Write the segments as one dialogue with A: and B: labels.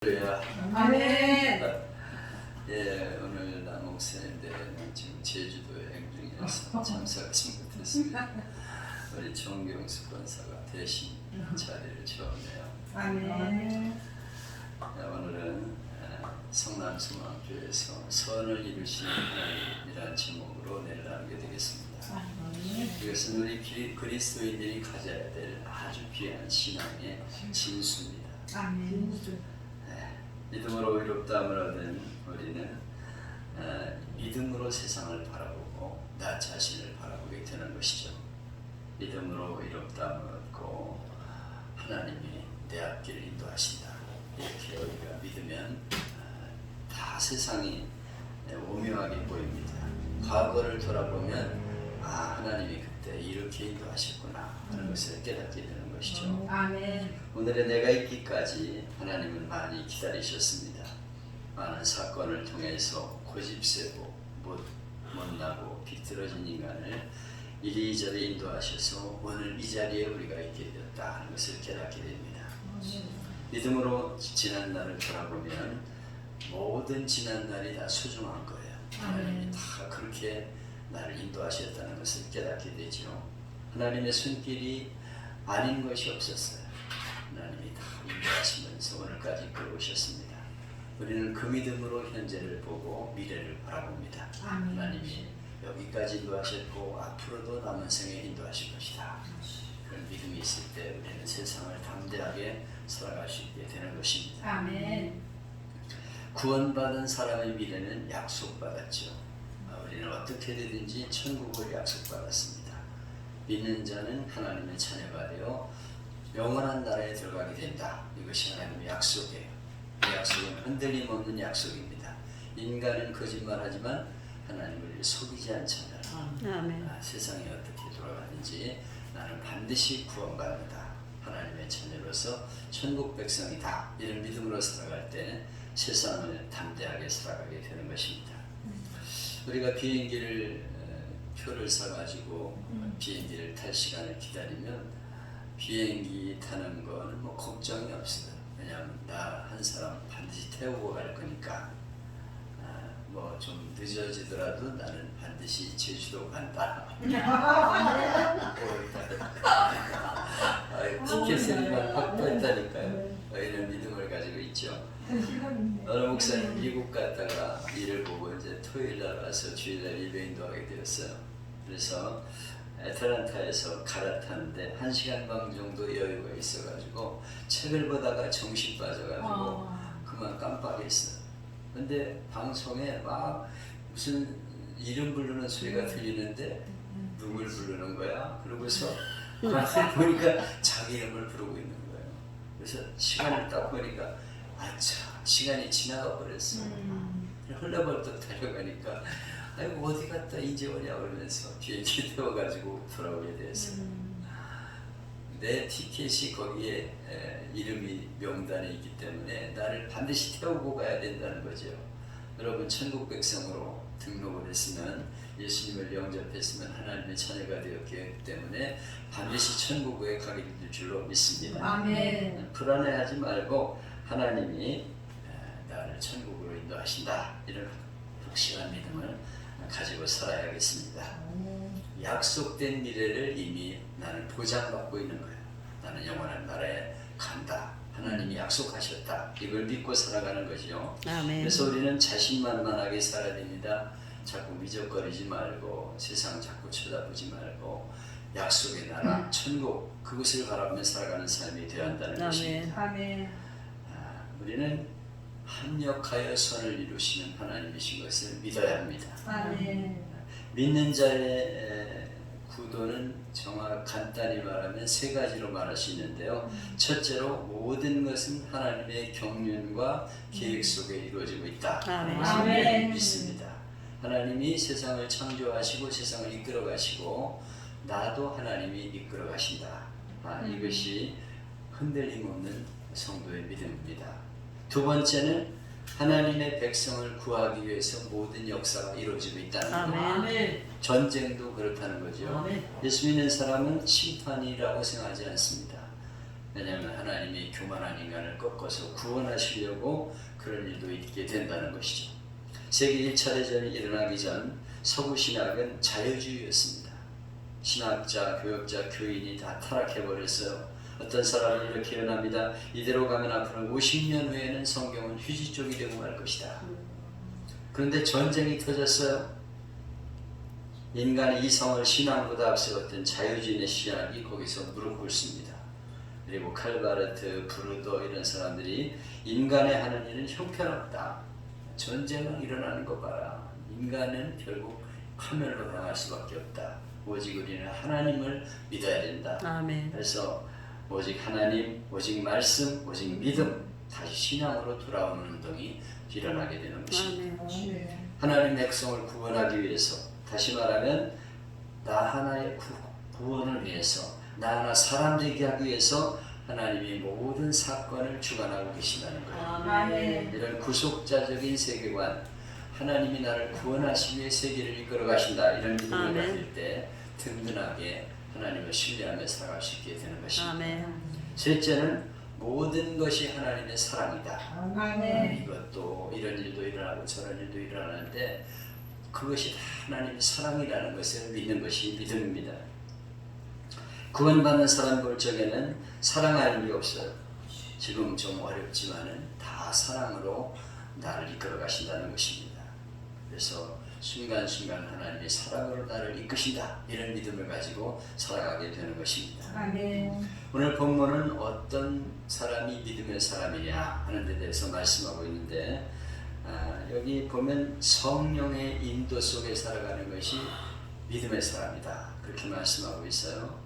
A: 할렐루야.
B: 아멘.
A: 예, 오늘 남목사님들은 지금 제주도 여행 중이어서 참석하신 것 같습니다. 우리 정경수 권사가 대신 자리를 채웠네요.
B: 아멘.
A: 오늘은 성남중앙교회에서 선을 이루시는 하나님이라는 제목으로 내를 나누게 되겠습니다. 이것은 우리 그리스도인들이 가져야 될 아주 귀한 신앙의 진수입니다.
B: 아멘.
A: 믿음으로 의롭다함을 얻은 우리는 믿음으로 세상을 바라보고 나 자신을 바라보게 되는 것이죠. 믿음으로 의롭다함을 얻고 하나님이 내 앞길을 인도하신다. 이렇게 우리가 믿으면 다 세상이 오묘하게 보입니다. 과거를 돌아보면 하나님이 그때 이렇게 인도하셨구나 하는 것을 깨닫게 되는 것이죠.
B: 아멘.
A: 오늘의 내가 있기까지 하나님은 많이 기다리셨습니다. 많은 사건을 통해서 고집세고 못나고 비틀어진 인간을 이리저리 인도하셔서 오늘 이 자리에 우리가 있게 되었다 하는 것을 깨닫게 됩니다. 믿음으로 지난 날을 돌아보면 모든 지난 날이 다 소중한 거예요. 하나님이 다 그렇게 나를 인도하셨다는 것을 깨닫게 되죠. 하나님의 손길이 아닌 것이 없었어요. 하나님이 다 인도하시면서 오늘까지 끌어오셨습니다. 우리는 그 믿음으로 현재를 보고 미래를 바라봅니다.
B: 아멘.
A: 하나님이 여기까지 인도하셨고 앞으로도 남은 생에 인도하실 것이다. 그런 믿음이 있을 때 우리는 세상을 담대하게 살아갈 수 있게 되는 것입니다.
B: 아멘.
A: 구원받은 사람의 미래는 약속받았죠. 우리는 어떻게 되든지 천국을 약속받았습니다. 믿는 자는 하나님의 자녀가 되어 영원한 나라에 들어가게 된다. 이것이 하나님의 약속이에요. 이 약속은 흔들림 없는 약속입니다. 인간은 거짓말하지만 하나님을 속이지 않잖아요.
C: 아멘.
A: 세상이 어떻게 돌아가는지 나는 반드시 구원받는다. 하나님의 자녀로서 천국 백성이다. 이런 믿음으로 살아갈 때 세상을 담대하게 살아가게 되는 것입니다. 우리가 비행기를 표를 사가지고 비행기를 탈 시간을 기다리면 비행기 타는 거는 뭐 걱정이 없어요. 왜냐하면 나 한 사람 반드시 태우고 갈 거니까 뭐 좀 늦어지더라도 나는 반드시 제주도 간다. 티켓을 확보했다니까요. 이런 믿음을 가지고 있죠. 어느 목사님 미국 갔다가 일을 보고 이제 토요일날 와서 주일날 예배 인도하게 되었어요. 그래서 애틀란타에서 갈아타는데 1시간 반 정도 여유가 있어가지고 책을 보다가 정신 빠져가지고 그만 깜빡했어요. 근데 방송에 막 무슨 이름 부르는 소리가 들리는데 누굴 부르는 거야? 그러고서 보니까 자기 이름을 부르고 있는 거예요. 그래서 시간을 딱 보니까 아차 시간이 지나가 버렸어. 흘러벌떡 달려가니까 아이고 어디 갔다 이제 오냐 그러면서 비행기 태워가지고 돌아오게 됐어요. 내 티켓이 거기에 이름이 명단에 있기 때문에 나를 반드시 태우고 가야 된다는 거죠. 여러분 천국 백성으로 등록을 했으면 예수님을 영접했으면 하나님의 자녀가 되었기 때문에 반드시 천국에 가게 될 줄로 믿습니다.
B: 아멘.
A: 불안해하지 말고 하나님이 나를 천국으로 인도하신다. 이런 확실한 믿음을 가지고 살아야겠습니다. 약속된 미래를 이미 나는 보장받고 있는 거예요. 나는 영원한 나라에 간다. 하나님이 약속하셨다. 이걸 믿고 살아가는 거죠.
C: 아멘.
A: 그래서 우리는 자신만만하게 살아야 됩니다. 자꾸 미적거리지 말고 세상 자꾸 쳐다보지 말고 약속의 나라, 천국 그것을 바라보며 살아가는 삶이 되어야 한다는 것입니다.
B: 아멘.
A: 우리는 합력하여 선을 이루시는 하나님이신 것을 믿어야 합니다.
B: 아멘.
A: 믿는 자의 구도는 간단히 말하면 세 가지로 말할 수 있는데요. 첫째로 모든 것은 하나님의 경륜과 계획 속에 이루어지고 있다.
B: 아멘.
A: 믿습니다. 하나님이 세상을 창조하시고 세상을 이끌어 가시고 나도 하나님이 이끌어 가신다. 이것이 흔들림 없는 성도의 믿음입니다. 두 번째는 하나님의 백성을 구하기 위해서 모든 역사가 이루어지고 있다는 것. 전쟁도 그렇다는 거죠. 예수 믿는 사람은 심판이라고 생각하지 않습니다. 왜냐하면 하나님이 교만한 인간을 꺾어서 구원하시려고 그런 일도 있게 된다는 것이죠. 세계 1차 대전이 일어나기 전 서구 신학은 자유주의였습니다. 신학자, 교역자, 교인이 다 타락해버렸어요. 어떤 사람은 이렇게 표현합니다. 이대로 가면 앞으로 50년 후에는 성경은 휴지 쪽이 되고 말 것이다. 그런데 전쟁이 터졌어요. 인간의 이성을 신앙보다 앞세웠던 자유주의의 신학이 거기서 무릎 꿇습니다. 그리고 칼바르트, 브루도 이런 사람들이 인간의 하는 일은 형편없다. 전쟁은 일어나는 거 봐라. 인간은 결국 파멸로 당할 수밖에 없다. 오직 우리는 하나님을 믿어야 된다.
C: 아멘.
A: 그래서 오직 하나님, 오직 말씀, 오직 믿음, 다시 신앙으로 돌아오는 운동이 일어나게 되는 것입니다.
B: 아멘.
A: 하나님 백성을 구원하기 위해서, 다시 말하면 나 하나의 구원을 위해서, 나 하나 사람 되게 하기 위해서 하나님이 모든 사건을 주관하고 계신다는 거예요.
B: 아멘.
A: 이런 구속자적인 세계관, 하나님이 나를 구원하시기 위해 세계를 이끌어 가신다, 이런 믿음을
C: 아멘.
A: 가질 때 든든하게 하나님을 신뢰하며 살아갈 수 있게 되는 것입니다.
C: 아멘.
A: 셋째는 모든 것이 하나님의 사랑이다.
B: 아멘.
A: 이것도 이런 일도 일어나고 저런 일도 일어나는데 그것이 다 하나님의 사랑이라는 것을 믿는 것이 믿음입니다. 구원받는 사람 볼 적에는 사랑할 일이 없어요. 지금 좀 어렵지만은 다 사랑으로 나를 이끌어 가신다는 것입니다. 그래서 순간순간 하나님의 사랑으로 나를 이끄신다, 이런 믿음을 가지고 살아가게 되는 것입니다.
B: 아멘.
A: 오늘 본문은 어떤 사람이 믿음의 사람이냐 하는 데 대해서 말씀하고 있는데, 여기 보면 성령의 인도 속에 살아가는 것이 믿음의 사람이다, 그렇게 말씀하고 있어요.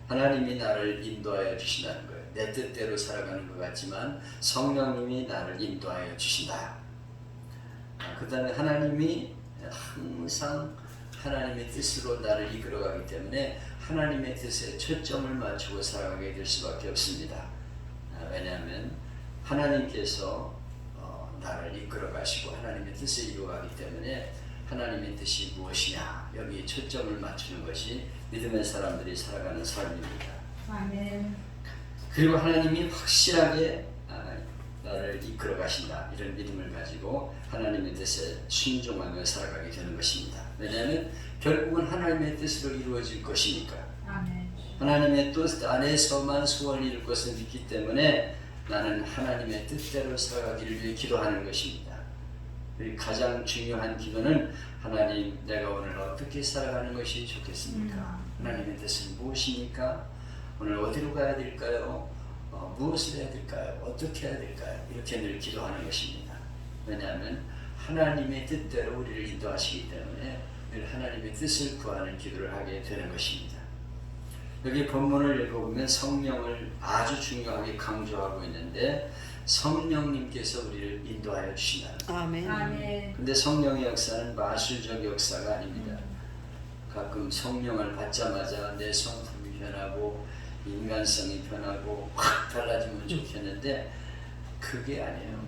A: 하나님이 나를 인도하여 주신다는 거예요. 내 뜻대로 살아가는 것 같지만 성령님이 나를 인도하여 주신다. 그 다음에 하나님이 항상 하나님의 뜻으로 나를 이끌어가기 때문에 하나님의 뜻에 초점을 맞추고 살아가게 될 수밖에 없습니다. 왜냐하면 하나님께서 나를 이끌어 가시고 하나님의 뜻을 이루어가기 때문에 하나님의 뜻이 무엇이냐, 여기에 초점을 맞추는 것이 믿음의 사람들이 살아가는 삶입니다.
B: 아멘.
A: 그리고 하나님이 확실하게 나를 이끌어 가신다, 이런 믿음을 가지고 하나님의 뜻에 순종하며 살아가게 되는 것입니다. 왜냐하면 결국은 하나님의 뜻으로 이루어질 것이니까.
B: 아멘.
A: 하나님의 뜻 안에서만 소원을 이룰 것을 믿기 때문에 나는 하나님의 뜻대로 살아가기를 위해 기도하는 것입니다. 그리고 가장 중요한 기도는 하나님, 내가 오늘 어떻게 살아가는 것이 좋겠습니까? 하나님의 뜻은 무엇입니까? 오늘 어디로 가야 될까요? 무엇을 해야 될까요? 어떻게 해야 될까요? 이렇게 늘 기도하는 것입니다. 왜냐하면 하나님의 뜻대로 우리를 인도하시기 때문에 늘 하나님의 뜻을 구하는 기도를 하게 되는 것입니다. 여기 본문을 읽어보면 성령을 아주 중요하게 강조하고 있는데, 성령님께서 우리를 인도하여 주신다는 거예요.
C: 아멘.
B: 아멘.
A: 근데 성령의 역사는 마술적 역사가 아닙니다. 가끔 성령을 받자마자 내 성품이 변하고 인간성이 변하고 확 달라지면 좋겠는데 그게 아니에요.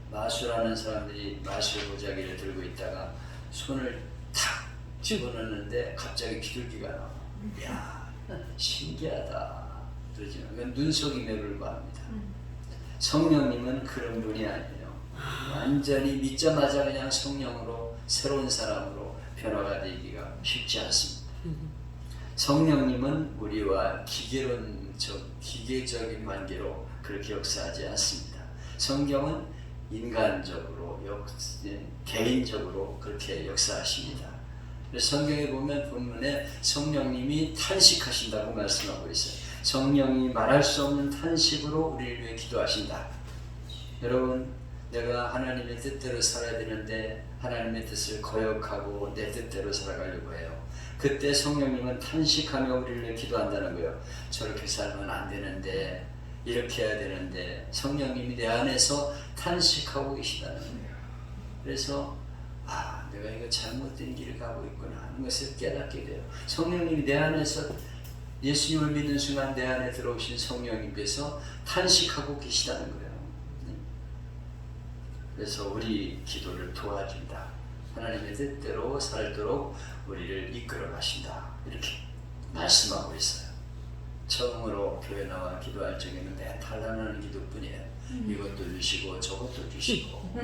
A: 마술하는 사람들이 마술 보자기를 들고 있다가 손을 탁 집어넣는데 갑자기 비둘기가 나와. 이야, 신기하다. 그러지만 그건 눈속임에 불과합니다. 성령님은 그런 분이 아니에요. 완전히 믿자마자 그냥 성령으로 새로운 사람으로 변화가 되기가 쉽지 않습니다. 성령님은 우리와 기계적인 관계로 그렇게 역사하지 않습니다. 성경은 인간적으로, 개인적으로 그렇게 역사하십니다. 그래서 성경에 보면 본문에 성령님이 탄식하신다고 말씀하고 있어요. 성령이 말할 수 없는 탄식으로 우리를 위해 기도하신다. 여러분, 내가 하나님의 뜻대로 살아야 되는데 하나님의 뜻을 거역하고 내 뜻대로 살아가려고 해요. 그때 성령님은 탄식하며 우리를 위해 기도한다는 거예요. 저렇게 살면 안 되는데, 이렇게 해야 되는데, 성령님이 내 안에서 탄식하고 계시다는 거예요. 그래서 내가 이거 잘못된 길을 가고 있구나 하는 것을 깨닫게 돼요. 성령님이 내 안에서, 예수님을 믿는 순간 내 안에 들어오신 성령님께서 탄식하고 계시다는 거예요. 그래서 우리 기도를 도와준다. 하나님의 뜻대로 살도록 우리를 이끌어 가신다. 이렇게 말씀하고 있어요. 처음으로 교회 나와 기도할 적에는 내 달라나는 기도뿐이에요. 이것도 주시고 저것도 주시고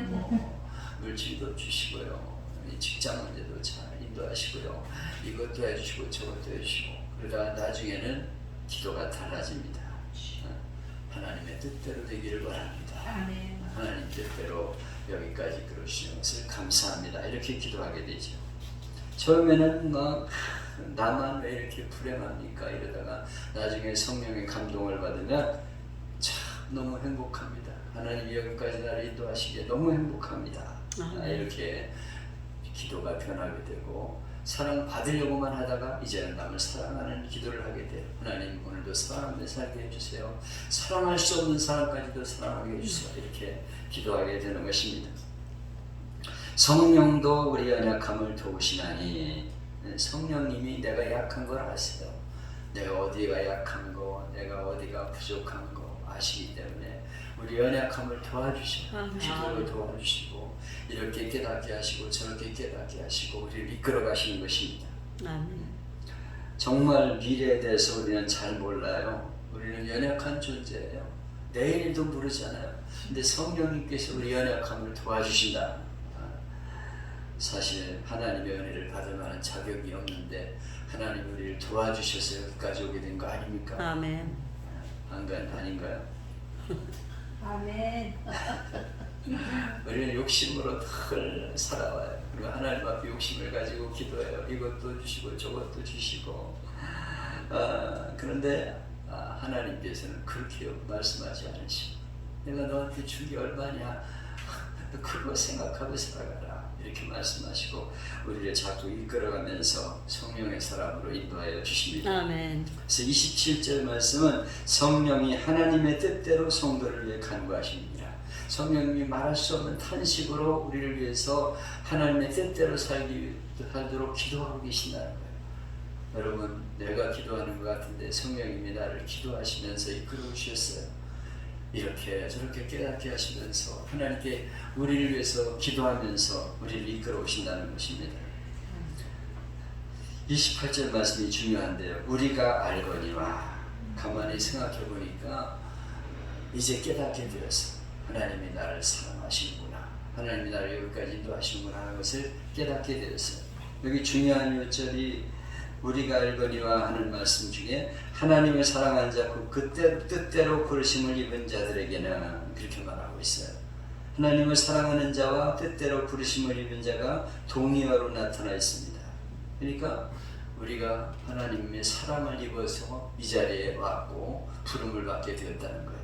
A: 물질도 주시고요. 이 직장 문제도 잘 인도하시고요. 이것도 해주시고 저것도 해주시고 그러다가 나중에는 기도가 달라집니다. 하나님의 뜻대로 되기를 바랍니다.
B: 아멘.
A: 하나님 뜻대로 여기까지 그러시는 것을 감사합니다. 이렇게 기도하게 되죠. 처음에는 막 나만 왜 이렇게 불행합니까? 이러다가 나중에 성령의 감동을 받으면 참 너무 행복합니다. 하나님이 여기까지 나를 인도하시기에 너무 행복합니다. 이렇게 기도가 변하게 되고 사랑 받으려고만 하다가 이제는 남을 사랑하는 기도를 하게 돼요. 하나님 오늘도 사랑하며 살게 해주세요. 사랑할 수 없는 사람까지도 사랑하게 해주세요. 이렇게 기도하게 되는 것입니다. 성령도 우리 연약함을 도우시나니 성령님이 내가 약한 걸 아세요. 내가 어디가 약한 거, 내가 어디가 부족한 거 아시기 때문에 우리 연약함을 도와주셔. 기도를 도와주시고 이렇게 깨닫게 하시고 저렇게 깨닫게 하시고 우리를 이끌어 가시는 것입니다. 정말 미래에 대해서 우리는 잘 몰라요. 우리는 연약한 존재예요. 내일도 모르잖아요. 근데 성령님께서 우리 연약함을 도와주신다. 사실 하나님의 은혜를 받을 만한 자격이 없는데 하나님 우리를 도와주셔서 여기까지 오게 된 거 아닙니까?
C: 아멘.
A: 아닌가요?
B: 아멘.
A: 우리는 욕심으로 늘 살아와요. 그리고 하나님 앞에 욕심을 가지고 기도해요. 이것도 주시고 저것도 주시고 그런데 하나님께서는 그렇게 말씀하지 않으시고 내가 너한테 준 게 얼마냐 그거 생각하고 살아가라 이렇게 말씀하시고 우리를 자꾸 이끌어가면서 성령의 사람으로 인도하여 주십니다.
C: 아멘.
A: 그래서 27절 말씀은 성령이 하나님의 뜻대로 성도를 위해 간구하십니다. 성령님이 말할 수 없는 탄식으로 우리를 위해서 하나님의 뜻대로 살도록 기도하고 계신다는 거예요. 여러분 내가 기도하는 것 같은데 성령님이 나를 기도하시면서 이끌어 주셨어요. 이렇게 저렇게 깨닫게 하시면서 하나님께 우리를 위해서 기도하면서 우리를 이끌어 오신다는 것입니다. 28절 말씀이 중요한데요. 우리가 알거니와 가만히 생각해 보니까 이제 깨닫게 되었어. 하나님이 나를 사랑하시는구나. 하나님이 나를 여기까지 인도하시는구나 하는 것을 깨닫게 되었어요. 여기 중요한 요절이 우리가 알거니와 하는 말씀 중에 하나님을 사랑한 자 그 뜻대로 부르심을 입은 자들에게는 그렇게 말하고 있어요. 하나님을 사랑하는 자와 뜻대로 부르심을 입은 자가 동의어로 나타나 있습니다. 그러니까 우리가 하나님의 사랑을 입어서 이 자리에 왔고 부름을 받게 되었다는 거예요.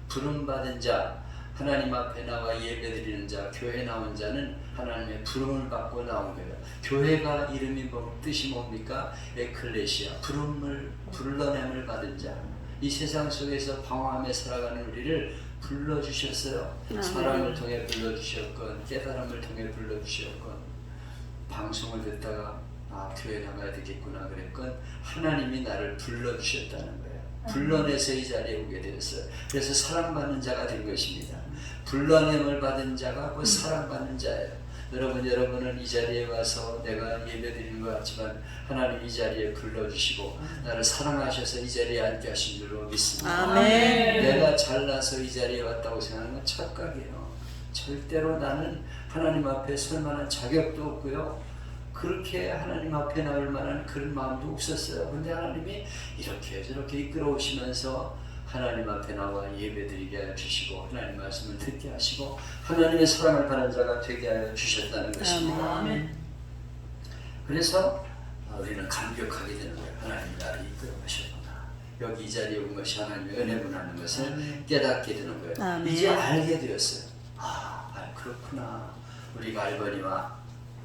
A: 부름받은 자, 하나님 앞에 나와 예배드리는 자, 교회 나온 자는 하나님의 부름을 받고 나온 거예요. 교회가 이름이 뜻이 뭡니까? 에클레시아, 불러냄을 받은 자. 이 세상 속에서 방황하며 살아가는 우리를 불러주셨어요. 사랑을 통해 불러주셨건 깨달음을 통해 불러주셨건 방송을 듣다가 교회 나가야 되겠구나 그랬건 하나님이 나를 불러주셨다는 거예요. 불러내서 이 자리에 오게 되었어요. 그래서 사랑받는 자가 된 것입니다. 불러냄을 받은 자가 그 사랑받는 자예요. 여러분은 이 자리에 와서 내가 예배드리는 것 같지만 하나님 이 자리에 불러주시고 나를 사랑하셔서 이 자리에 앉게 하신 줄로 믿습니다.
C: 아멘.
A: 내가 잘나서 이 자리에 왔다고 생각하는 건 착각이에요. 절대로 나는 하나님 앞에 설 만한 자격도 없고요. 그렇게 하나님 앞에 나올 만한 그런 마음도 없었어요. 근데 하나님이 이렇게 저렇게 이끌어 오시면서 하나님 앞에 나와 예배드리게 하여 주시고 하나님 말씀을 듣게 하시고 하나님의 사랑을 받는 자가 되게 하여 주셨다는 것입니다.
C: 아멘.
A: 그래서 우리는 감격하게 되는 거예요. 하나님이 나를 이끌어 가셨구나. 여기 이 자리에 온 것이 하나님의 은혜구나하는 것을 깨닫게 되는 거예요.
C: 아멘.
A: 이제 알게 되었어요. 그렇구나. 우리가 알거니와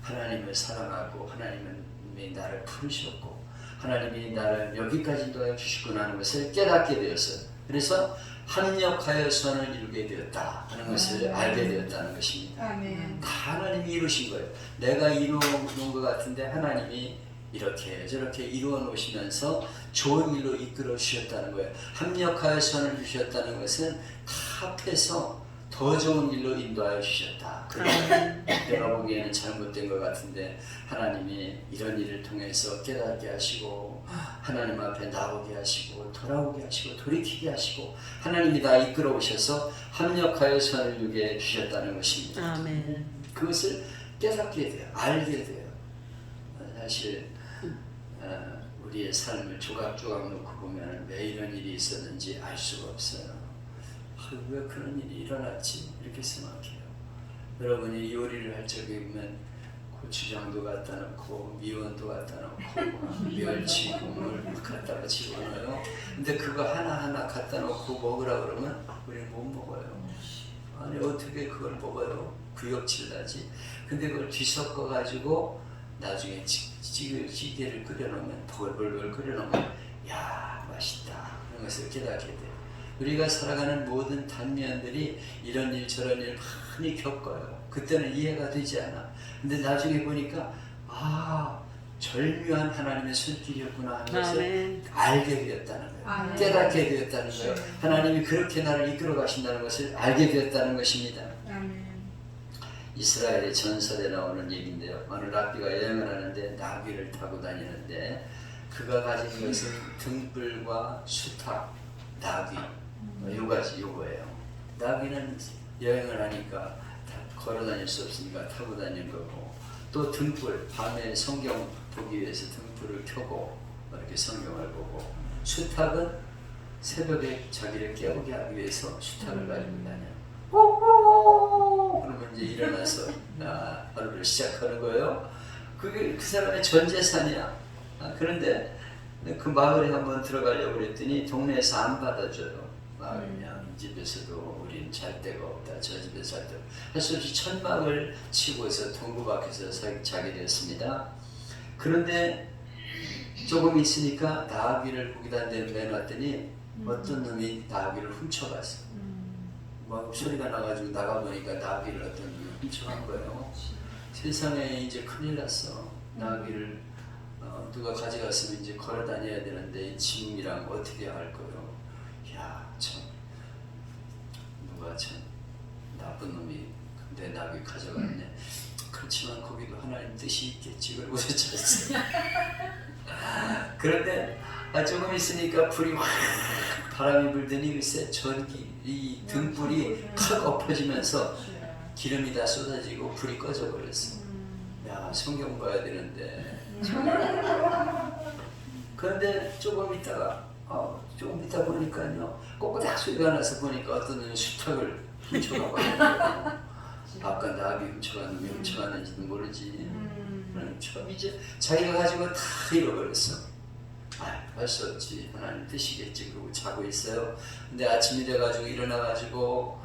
A: 하나님을 사랑하고 하나님이 나를 부르셨고 하나님이 나를 여기까지 인도하여 주시구나 하는 것을 깨닫게 되었어요. 그래서 합력하여 선을 이루게 되었다 하는 것을 알게 되었다는 것입니다.
B: 아멘.
A: 다 하나님이 이루신 거예요. 내가 이루어 놓은 것 같은데 하나님이 이렇게 저렇게 이루어 놓으시면서 좋은 일로 이끌어 주셨다는 거예요. 합력하여 선을 주셨다는 것은 다 합해서 더 더 좋은 일로 인도하여 주셨다. 그런데 내가 보기에는 잘못된 것 같은데 하나님이 이런 일을 통해서 깨닫게 하시고 하나님 앞에 나오게 하시고 돌아오게 하시고 돌이키게 하시고 하나님이 나 이끌어 오셔서 합력하여 선을 이루게 주셨다는 것입니다.
C: 아멘.
A: 그것을 깨닫게 돼요. 알게 돼요. 사실 우리의 삶을 조각조각 놓고 보면 왜 이런 일이 있었는지 알 수가 없어요. 왜 그런 일이 일어났지? 이렇게 생각해요. 여러분이 요리를 할 적에 보면 고추장도 갖다 놓고 미원도 갖다 놓고 멸치 국물 막 갖다가 집어넣어요. 근데 그거 하나하나 갖다 놓고 먹으라 그러면 우리는 못 먹어요. 아니 어떻게 그걸 먹어요? 구역질 나지. 근데 그걸 뒤섞어 가지고 나중에 찌개를 끓여놓으면 벌벌벌 끓여놓으면 야 맛있다 그런 것을 깨닫게 돼요. 우리가 살아가는 모든 단면들이 이런 일 저런 일 많이 겪어요. 그때는 이해가 되지 않아. 근데 나중에 보니까 절묘한 하나님의 손길이었구나 하는 것을 알게 되었다는 거예요. 깨닫게 되었다는 거예요. 하나님이 그렇게 나를 이끌어 가신다는 것을 알게 되었다는 것입니다. 이스라엘의 전설에 나오는 얘기인데요. 어느 랍비가 여행을 하는데 나귀를 타고 다니는데 그가 가진 것은 등불과 수탉, 나귀 요거예요. 나귀는 여행을 하니까 걸어 다닐 수 없으니까 타고 다니는 거고 또 등불, 밤에 성경 보기 위해서 등불을 켜고 이렇게 성경을 보고 수탉은 새벽에 자기를 깨우게 하기 위해서 수탉을 가지고 다녀요. 그러면 이제 일어나서 하루를 시작하는 거예요. 그게 그 사람의 전 재산이야. 그런데 그 마을에 한번 들어가려고 그랬더니 동네에서 안 받아줘요. 마을이냐 이 집에서도 우린 잘 데가 없다. 저 집에서 잘 데가 없다. 할 수 없이 천막을 치고서 동구 밖에서 자게 되었습니다. 그런데 조금 있으니까 나귀를 거기다 내놨더니 어떤 놈이 나귀를 훔쳐갔어. 막 소리가 나가지고 나가보니까 나귀를 어떤 놈이 훔쳐간 거예요. 세상에 이제 큰일 났어. 나귀를 누가 가져갔으면 이제 걸어 다녀야 되는데 짐이랑 어떻게 할 거예요? 야, 참 누가 참 나쁜 놈이 내 나귀 가져갔네. 그렇지만 거기도 하나님 뜻이 있겠지. 그러고 쳤어요. 그런데 조금 있으니까 불이 확 바람이 불더니 글쎄 전기 이 등불이 탁 엎어지면서 기름이 다 쏟아지고 불이 꺼져 버렸어. 야, 성경 봐야 되는데. 그런데 조금 있다 보니까요 꼬꼬닥 소리가 나서 보니까 어떤 놈이 수탉을 훔쳐가고 아까 나귀 훔쳐간 놈이 훔쳐갔는지도 모르지. 처음 이제 자기가 가지고 다 잃어버렸어. 할 수 없지. 하나님 뜻이겠지. 그러고 자고 있어요. 근데 아침이 돼가지고 일어나가지고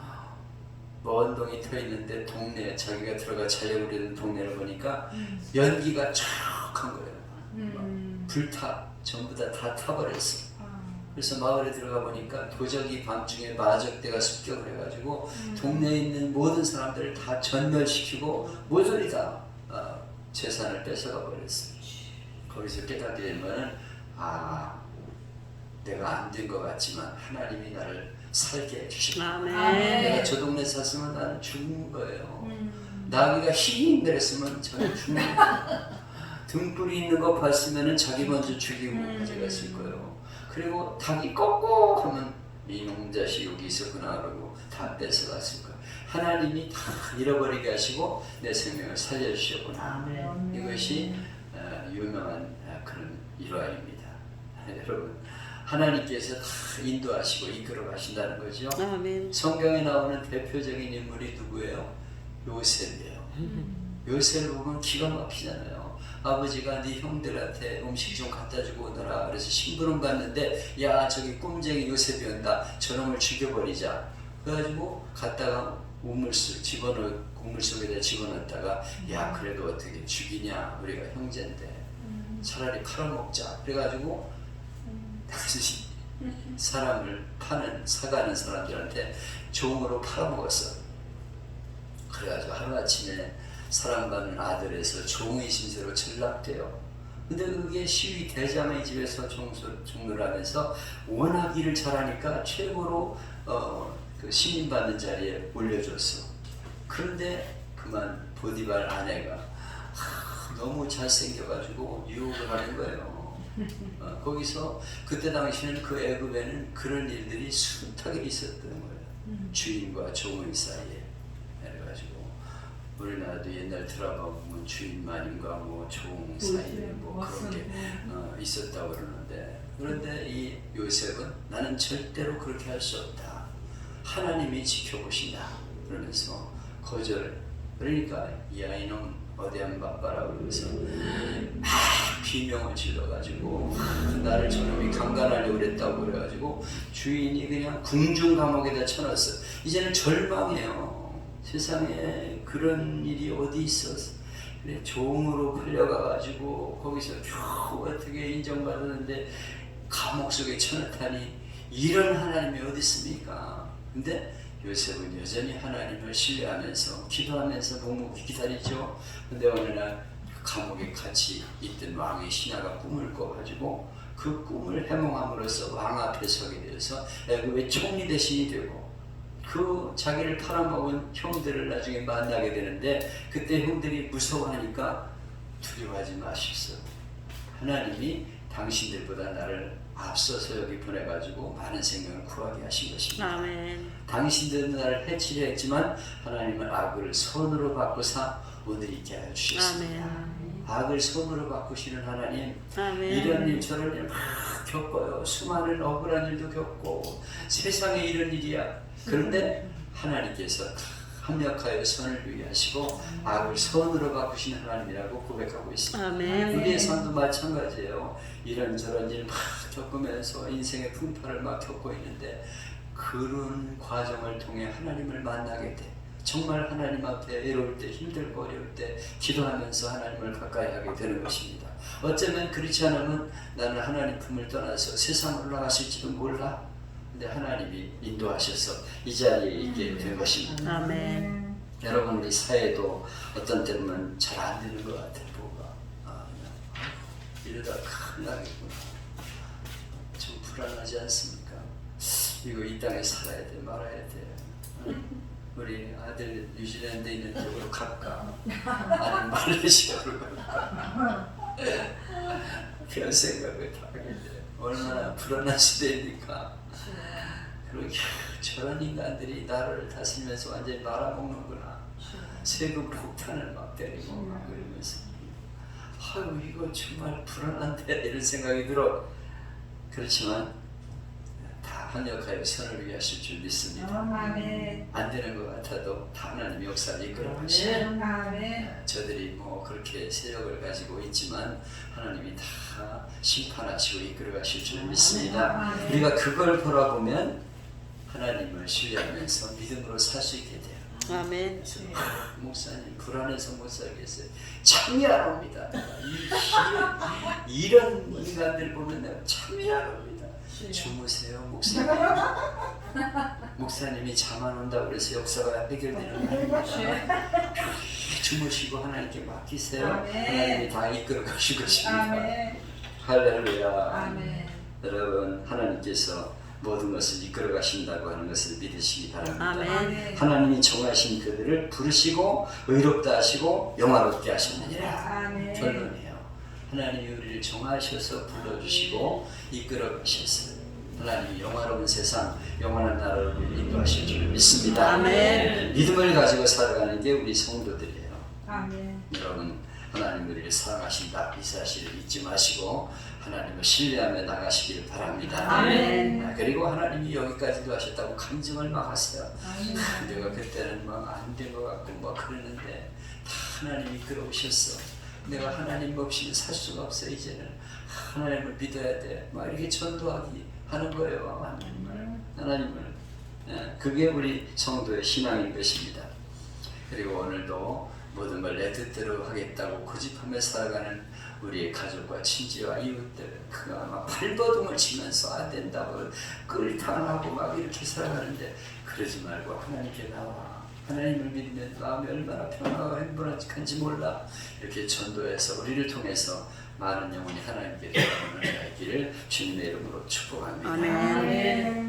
A: 먼 동이 터 있는데 동네 자기가 들어가 자려고 그러는 동네를 보니까 연기가 쫙한 거예요. 불타 전부 다 타버렸어. 그래서 마을에 들어가 보니까 도적이 밤중에 마적대가 습격을 해가지고 동네에 있는 모든 사람들을 다 전멸시키고 모조리 다 재산을 뺏어가 버렸어요. 거기서 깨닫게 되면 내가 안 된 것 같지만 하나님이 나를 살게 해주셨다. 내가 저 동네 샀으면 나는 죽는 거예요. 나귀가 힘이 힘들었으면 저는 죽는 거예요. 등불이 있는 거 봤으면 자기 먼저 죽이고 가져갔을 거예요. 그리고 닭이 꺽꺽 하면 이놈 자식 여기 있었구나 그러고 다 뺏어갔을 거예요. 하나님이 다 잃어버리게 하시고 내 생명을 살려주셨구나. 이것이 유명한 그런 일화입니다. 여러분 하나님께서 다 인도하시고 이끌어 가신다는 거죠.
C: 아멘.
A: 성경에 나오는 대표적인 인물이 누구예요? 요셉이에요. 요셉을 보면 기가 막히잖아요. 아버지가 네 형들한테 음식 좀 갖다 주고 오너라. 그래서 심부름 갔는데 야 저기 꼼쟁이 요셉이 온다. 저놈을 죽여버리자. 그래가지고 갔다가 우물 속에다 집어넣었다가 야 그래도 어떻게 죽이냐. 우리가 형제인데 차라리 팔아먹자. 그래가지고 사람을 사가는 사람들한테 종으로 팔아먹었어. 그래가지고 하루아침에 사랑받는 아들에서 종의 신세로 전락돼요. 근데 그게 시위 대장의 집에서 종로를 하면서 워낙 일을 잘하니까 최고로 그 신임받는 자리에 올려줬어. 그런데 그만 보디발 아내가 너무 잘생겨가지고 유혹을 하는 거예요. 거기서 그때 당시에는 그 애굽에는 그런 일들이 숱하게 있었던 거예요. 주인과 종의 사이에. 그래가지고 우리나라도 옛날 드라마 보면 주인마님과 뭐 종 사이에 뭐 그런 게 있었다고 그러는데, 그런데 이 요셉은 나는 절대로 그렇게 할 수 없다. 하나님이 지켜보신다. 그러면서 거절. 그러니까 이 아이는 어디 한 바빠라고 그러면서 막 비명을 질러가지고 나를 저놈이 강간하려고 그랬다고 그래가지고 주인이 그냥 궁중 감옥에다 쳐놨어. 이제는 절망해요. 세상에 그런 일이 어디 있었어. 그래, 종으로 끌려가가지고 거기서 겨우 어떻게 인정받았는데 감옥 속에 쳐넣다니 이런 하나님이 어디 있습니까? 근데 요셉은 여전히 하나님을 신뢰하면서 기도하면서 묵묵히 기다리죠. 근데 어느 날 감옥에 같이 있던 왕의 신하가 꿈을 꿔가지고 그 꿈을 해몽함으로써 왕 앞에 서게 되어서 애굽의 총리 대신이 되고, 그 자기를 팔아먹은 형들을 나중에 만나게 되는데, 그때 형들이 무서워하니까 두려워하지 마십시오. 하나님이 당신들보다 나를 앞서서 여기 보내가지고 많은 생명을 구하게 하신 것입니다.
C: 아멘.
A: 당신들은 나를 해치려 했지만 하나님은 악을 선으로 바꾸사 오늘 있게 하여 주셨습니다.
C: 아멘.
A: 악을 선으로 바꾸시는 하나님,
C: 아멘.
A: 이런 일 저런 일 막 겪어요. 수많은 억울한 일도 겪고 세상에 이런 일이야. 그런데 하나님께서 합력하여 선을 위하시고 악을 선으로 바꾸시는 하나님이라고 고백하고 있습니다.
C: 아멘.
A: 우리의 삶도 마찬가지예요. 이런저런 일 막 겪으면서 인생의 풍파를 막 겪고 있는데, 그런 과정을 통해 하나님을 만나게 돼. 정말 하나님 앞에 외로울 때, 힘들고 어려울 때 기도하면서 하나님을 가까이 하게 되는 것입니다. 어쩌면 그렇지 않으면 나는 하나님 품을 떠나서 세상으로 나갔을지도 몰라. 근데 하나님이 인도하셔서 이 자리에 있게 된 것입니다.
C: 아멘.
A: 여러분, 우리 사회도 어떤 때는 잘 안 되는 것 같아요. 뭐가 이러다 큰일 나겠구나. 좀 불안하지 않습니까? 이거 이 땅에 살아야 돼, 말아야 돼. 우리 아들 뉴질랜드에 있는 쪽으로 갈까? 아니면 말레이시아로 갈까? 그런 생각을 하게 돼. 얼마나 불안한 시대입니까? 그렇게 저런 인간들이 나라를 다스리면서 완전히 말아먹는구나. 세금 폭탄을 막 때리고 막 그러면서, 아유 이거 정말 불안한데 이런 생각이 들어. 그렇지만 다 합력하여 선을 위하실 줄 믿습니다.
B: 아멘.
A: 안 되는 것 같아도 다 하나님 역사를 이끌어 가시고,
B: 아멘.
A: 저들이 뭐 그렇게 세력을 가지고 있지만 하나님이 다 심판하시고 이끌어 가실 줄 믿습니다.
B: 아멘.
A: 우리가 그걸 돌아보면 하나님을 신뢰하면서 믿음으로 살 수 있게 돼요.
C: 아멘.
A: 그래서 목사님 불안해서 못 살겠어요. 참 미안합니다. 이런 인간들 보면 내가 참 미안합니다. 주무세요, 목사님. 목사님이 잠 안 온다고 그래서 역사가 해결되는 거 아닙니다. 주무시고 하나님께 맡기세요. 하나님이 다 이끌어 가실 것입니다.
B: 아멘.
A: 할렐루야.
B: 아멘.
A: 여러분, 하나님께서 모든 것을 이끌어 가신다고 하는 것을 믿으시기 바랍니다.
C: 아멘.
A: 하나님이 정하신 그들을 부르시고 의롭다 하시고 영화롭게 하셨느니라.
B: 아멘.
A: 결론이에요. 하나님이 우리를 정하셔서 불러주시고 이끌어 가셨어요. 하나님이 영화로운 세상, 영원한 나라를 인도하실 줄 믿습니다.
C: 아멘.
A: 믿음을 가지고 살아가는 게 우리 성도들이에요.
B: 아멘.
A: 여러분, 하나님 우리를 사랑하신다 이 사실을 잊지 마시고 하나님을 신뢰하며 나가시길 바랍니다.
B: 아멘.
A: 그리고 하나님이 여기까지도 하셨다고 간증을 막 하세요.
B: 아멘.
A: 내가 그때는 막 안 된 것 같고 막 그러는데 다 하나님이 끌어오셨어. 내가 하나님 없이는 살 수가 없어. 이제는 하나님을 믿어야 돼. 막 이렇게 전도하기 하는 거예요. 하나님을. 그게 우리 성도의 신앙인 것입니다. 그리고 오늘도 모든 걸 내 뜻대로 하겠다고 고집하며 살아가는 우리의 가족과 친지와 이웃들, 그가 막 발버둥을 치면서 안 된다고 끌당하고 막 이렇게 살아가는데, 그러지 말고 하나님께 나와. 하나님을 믿으면 마음이 얼마나 평화가 행복한지 몰라. 이렇게 전도해서 우리를 통해서 많은 영혼이 하나님께 돌아오는 날기를 주님의 이름으로 축복합니다.
C: 아멘.
B: 아멘.